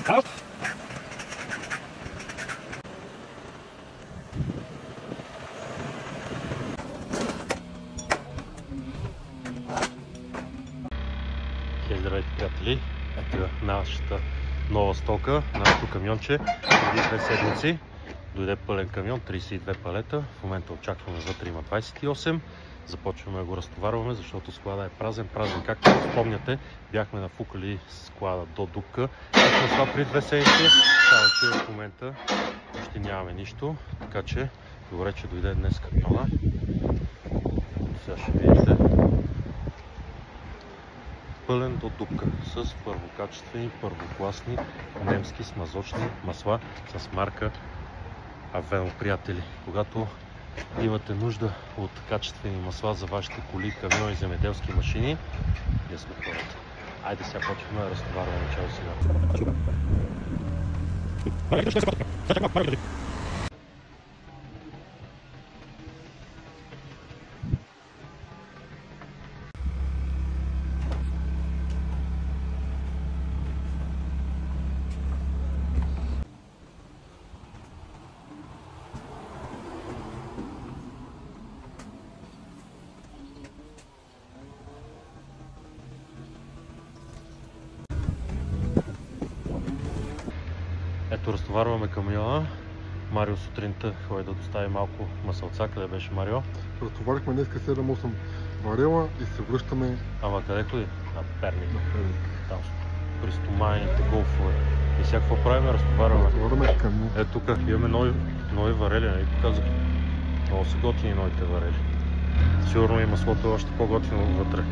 Здравейте, приятели! Ето е нашата нова стока, нашето камионче. Преди 2 седмици дойде пълен камион, 32 палета. В момента очакваме вътре има 28. Започваме да го разтоварваме, защото склада е празен. Както спомняте, бяхме нафукали склада до дупка. Точно това при 2 седмици, само че в момента още нямаме нищо. Така че добре, че дойде днес камиона. Сега ще видите. Пълен до дупка с първокачествени, първокласни немски смазочни масла с марка Авено, приятели. Когато имате нужда от качествени масла за вашите коли, камиони и земеделски машини, ние сме хората. Айде сега почваме да разтоварваме начало сега. Ето, разтоварваме камиона. Марио сутринта ходи да достави малко масълца. Къде беше Марио? Разтоварихме днеска 7-8 варела и се връщаме. Ама къде ходи? На Перник. Там при стоманите голфове. И сега какво правим? Разтоварваме камион. Ето тук имаме нови варели, нали показах? Много са готини новите варели. Сигурно и маслото е още по-готино вътре.